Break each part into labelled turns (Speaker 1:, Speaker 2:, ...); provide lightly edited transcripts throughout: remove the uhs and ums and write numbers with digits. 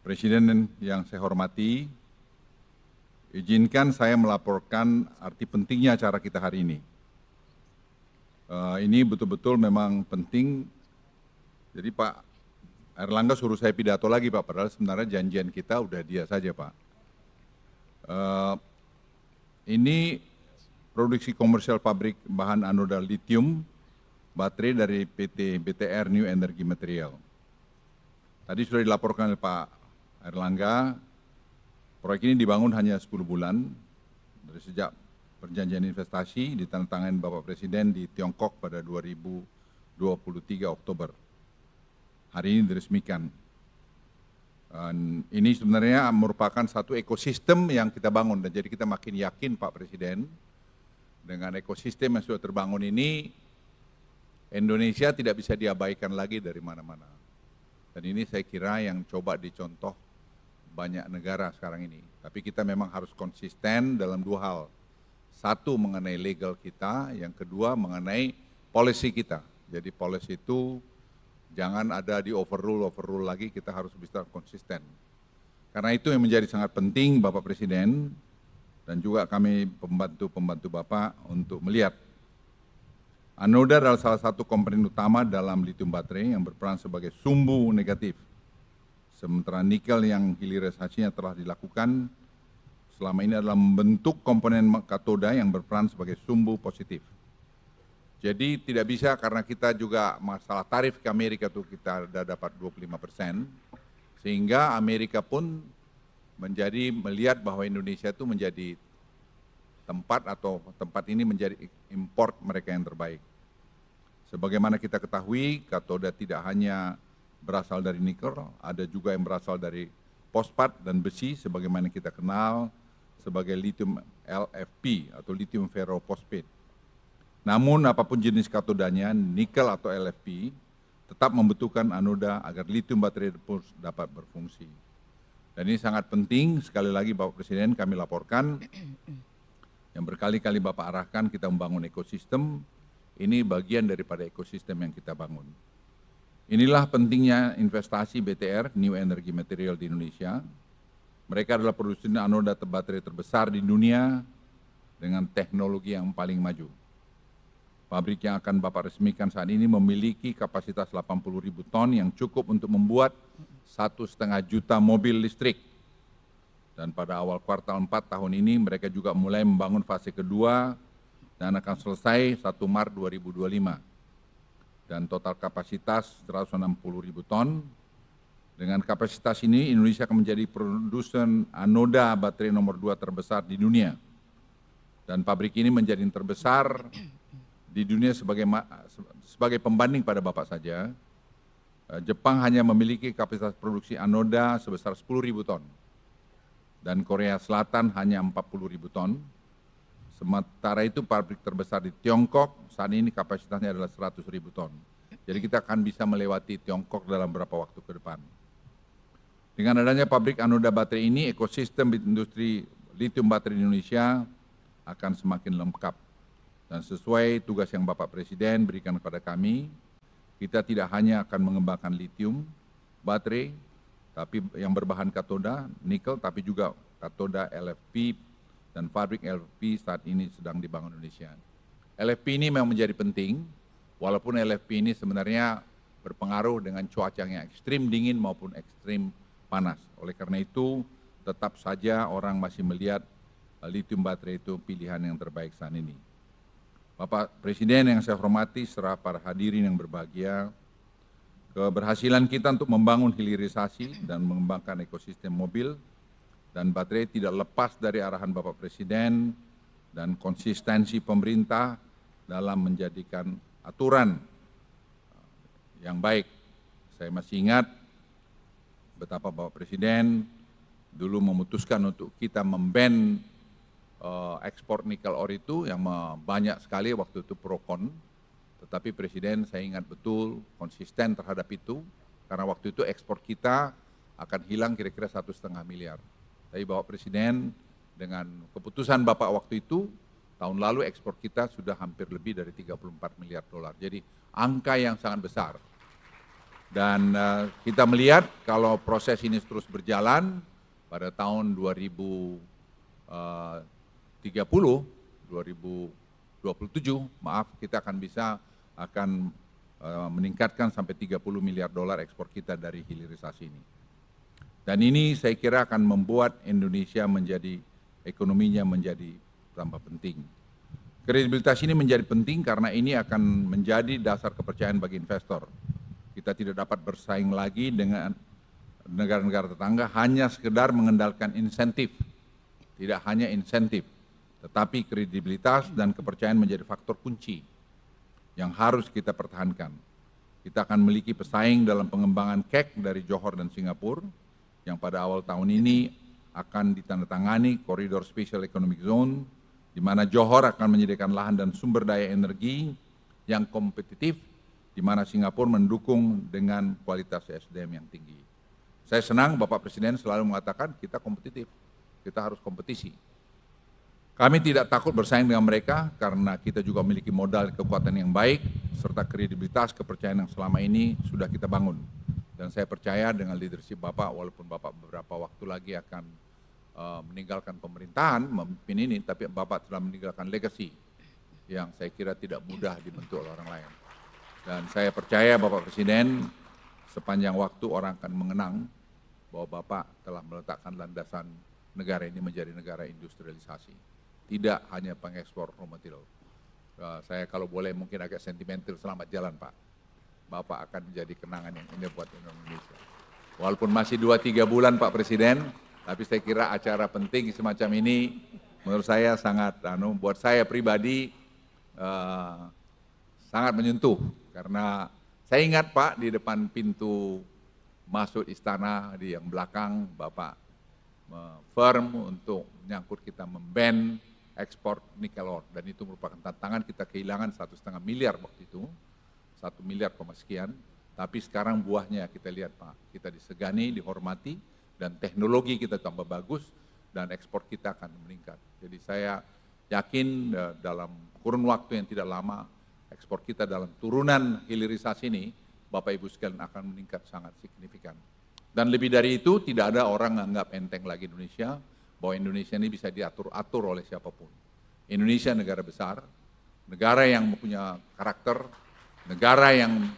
Speaker 1: Presiden yang saya hormati, izinkan saya melaporkan arti pentingnya acara kita hari ini. Ini betul-betul memang penting. Jadi Pak Airlangga suruh saya pidato lagi Pak, padahal sebenarnya janjian kita udah dia saja Pak. Ini produksi komersial pabrik bahan anoda litium baterai dari PT BTR New Energy Material. Tadi sudah dilaporkan oleh Pak Airlangga, proyek ini dibangun hanya 10 bulan dari sejak perjanjian investasi ditandatangani Bapak Presiden di Tiongkok pada 2023 Oktober. Hari ini diresmikan. Dan ini sebenarnya merupakan satu ekosistem yang kita bangun, dan jadi kita makin yakin Pak Presiden dengan ekosistem yang sudah terbangun ini, Indonesia tidak bisa diabaikan lagi dari mana-mana. Dan ini saya kira yang coba dicontoh banyak negara sekarang ini. Tapi kita memang harus konsisten dalam dua hal. Satu mengenai legal kita, yang kedua mengenai policy kita. Jadi policy itu jangan ada di overrule lagi, kita harus bisa konsisten. Karena itu yang menjadi sangat penting Bapak Presiden dan juga kami pembantu-pembantu Bapak untuk melihat anoda adalah salah satu komponen utama dalam litium baterai yang berperan sebagai sumbu negatif. Sementara nikel yang hilirisasinya telah dilakukan selama ini adalah membentuk komponen katoda yang berperan sebagai sumbu positif. Jadi tidak bisa karena kita juga masalah tarif ke Amerika itu kita sudah dapat 25%, sehingga Amerika pun menjadi melihat bahwa Indonesia itu menjadi tempat ini menjadi import mereka yang terbaik. Sebagaimana kita ketahui, katoda tidak hanya berasal dari nikel, ada juga yang berasal dari fosfat dan besi, sebagaimana kita kenal sebagai lithium LFP atau lithium ferrophosphate. Namun apapun jenis katodanya, nikel atau LFP, tetap membutuhkan anoda agar lithium baterai dapat berfungsi. Dan ini sangat penting, sekali lagi Bapak Presiden kami laporkan, yang berkali-kali Bapak arahkan kita membangun ekosistem, ini bagian daripada ekosistem yang kita bangun. Inilah pentingnya investasi BTR, New Energy Material di Indonesia. Mereka adalah produsen anoda baterai terbesar di dunia dengan teknologi yang paling maju. Pabrik yang akan Bapak resmikan saat ini memiliki kapasitas 80.000 ton yang cukup untuk membuat 1,5 juta mobil listrik. Dan pada awal kuartal 4 tahun ini mereka juga mulai membangun fase kedua dan akan selesai 1 Maret 2025. Dan total kapasitas 160.000 ton. Dengan kapasitas ini Indonesia akan menjadi produsen anoda baterai nomor 2 terbesar di dunia. Dan pabrik ini menjadi yang terbesar di dunia sebagai pembanding pada Bapak saja. Jepang hanya memiliki kapasitas produksi anoda sebesar 10.000 ton. Dan Korea Selatan hanya 40.000 ton. Sementara itu pabrik terbesar di Tiongkok saat ini kapasitasnya adalah 100.000 ton. Jadi kita akan bisa melewati Tiongkok dalam beberapa waktu ke depan. Dengan adanya pabrik anoda baterai ini, ekosistem industri lithium baterai di Indonesia akan semakin lengkap. Dan sesuai tugas yang Bapak Presiden berikan kepada kami, kita tidak hanya akan mengembangkan lithium baterai, tapi yang berbahan katoda, nikel, tapi juga katoda LFP, dan pabrik LFP saat ini sedang dibangun Indonesia. LFP ini memang menjadi penting, walaupun LFP ini sebenarnya berpengaruh dengan cuaca yang ekstrim dingin maupun ekstrim panas. Oleh karena itu, tetap saja orang masih melihat lithium baterai itu pilihan yang terbaik saat ini. Bapak Presiden yang saya hormati, serta para hadirin yang berbahagia, keberhasilan kita untuk membangun hilirisasi dan mengembangkan ekosistem mobil dan baterai tidak lepas dari arahan Bapak Presiden dan konsistensi pemerintah dalam menjadikan aturan yang baik. Saya masih ingat betapa Bapak Presiden dulu memutuskan untuk kita memban ekspor nikel ore itu yang banyak sekali waktu itu pro-kon, tetapi Presiden saya ingat betul konsisten terhadap itu, karena waktu itu ekspor kita akan hilang kira-kira 1,5 miliar. Tapi Bapak Presiden dengan keputusan Bapak waktu itu, tahun lalu ekspor kita sudah hampir lebih dari 34 miliar dolar. Jadi angka yang sangat besar. Dan kita melihat kalau proses ini terus berjalan pada tahun 2030, 2027, maaf, kita akan meningkatkan sampai 30 miliar dolar ekspor kita dari hilirisasi ini. Dan ini saya kira akan membuat Indonesia ekonominya menjadi tambah penting. Kredibilitas ini menjadi penting karena ini akan menjadi dasar kepercayaan bagi investor. Kita tidak dapat bersaing lagi dengan negara-negara tetangga hanya sekedar mengandalkan insentif. Tidak hanya insentif, tetapi kredibilitas dan kepercayaan menjadi faktor kunci yang harus kita pertahankan. Kita akan memiliki pesaing dalam pengembangan KEK dari Johor dan Singapura, yang pada awal tahun ini akan ditandatangani Koridor Special Economic Zone, di mana Johor akan menyediakan lahan dan sumber daya energi yang kompetitif, di mana Singapura mendukung dengan kualitas SDM yang tinggi. Saya senang Bapak Presiden selalu mengatakan kita kompetitif, kita harus kompetisi. Kami tidak takut bersaing dengan mereka karena kita juga memiliki modal kekuatan yang baik, serta kredibilitas kepercayaan yang selama ini sudah kita bangun. Dan saya percaya dengan leadership Bapak, walaupun Bapak beberapa waktu lagi akan meninggalkan pemerintahan, memimpin ini, tapi Bapak telah meninggalkan legacy yang saya kira tidak mudah dibentuk oleh orang lain. Dan saya percaya Bapak Presiden, sepanjang waktu orang akan mengenang bahwa Bapak telah meletakkan landasan negara ini menjadi negara industrialisasi. Tidak hanya pengekspor raw material. Saya kalau boleh mungkin agak sentimental, selamat jalan Pak. Bapak akan menjadi kenangan yang indah buat Indonesia. Walaupun masih 2-3 bulan Pak Presiden, tapi saya kira acara penting semacam ini menurut saya sangat, buat saya pribadi sangat menyentuh. Karena saya ingat Pak, di depan pintu masuk istana di yang belakang, Bapak firm untuk menyangkut kita memban ekspor nikel ore. Dan itu merupakan tantangan, kita kehilangan 1,5 miliar waktu itu. 1 miliar sekian, tapi sekarang buahnya kita lihat Pak, kita disegani, dihormati, dan teknologi kita tambah bagus, dan ekspor kita akan meningkat. Jadi saya yakin dalam kurun waktu yang tidak lama, ekspor kita dalam turunan hilirisasi ini, Bapak Ibu sekalian akan meningkat sangat signifikan. Dan lebih dari itu, tidak ada orang menganggap enteng lagi Indonesia, bahwa Indonesia ini bisa diatur-atur oleh siapapun. Indonesia negara besar, negara yang mempunyai karakter, negara yang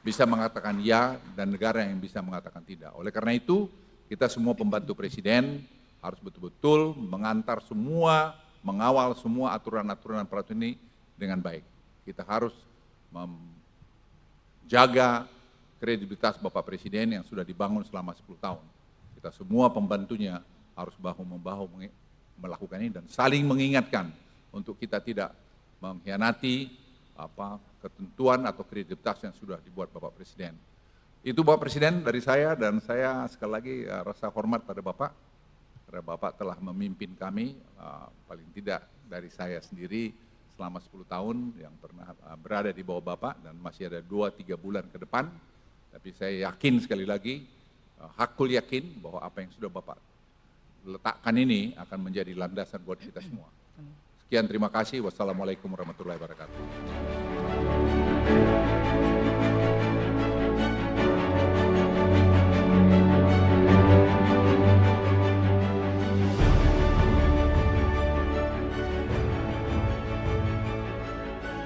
Speaker 1: bisa mengatakan ya, dan negara yang bisa mengatakan tidak. Oleh karena itu, kita semua pembantu Presiden harus betul-betul mengantar semua, mengawal semua aturan-aturan peraturan ini dengan baik. Kita harus menjaga kredibilitas Bapak Presiden yang sudah dibangun selama 10 tahun. Kita semua pembantunya harus bahu-membahu melakukan ini dan saling mengingatkan untuk kita tidak mengkhianati ketentuan atau kredibilitas yang sudah dibuat Bapak Presiden. Itu Bapak Presiden dari saya, dan saya sekali lagi rasa hormat pada Bapak, karena Bapak telah memimpin kami, paling tidak dari saya sendiri selama 10 tahun yang pernah berada di bawah Bapak, dan masih ada 2-3 bulan ke depan. Tapi saya yakin sekali lagi, hakul yakin bahwa apa yang sudah Bapak letakkan ini akan menjadi landasan buat kita semua. Sekian, terima kasih. Wassalamualaikum warahmatullahi wabarakatuh.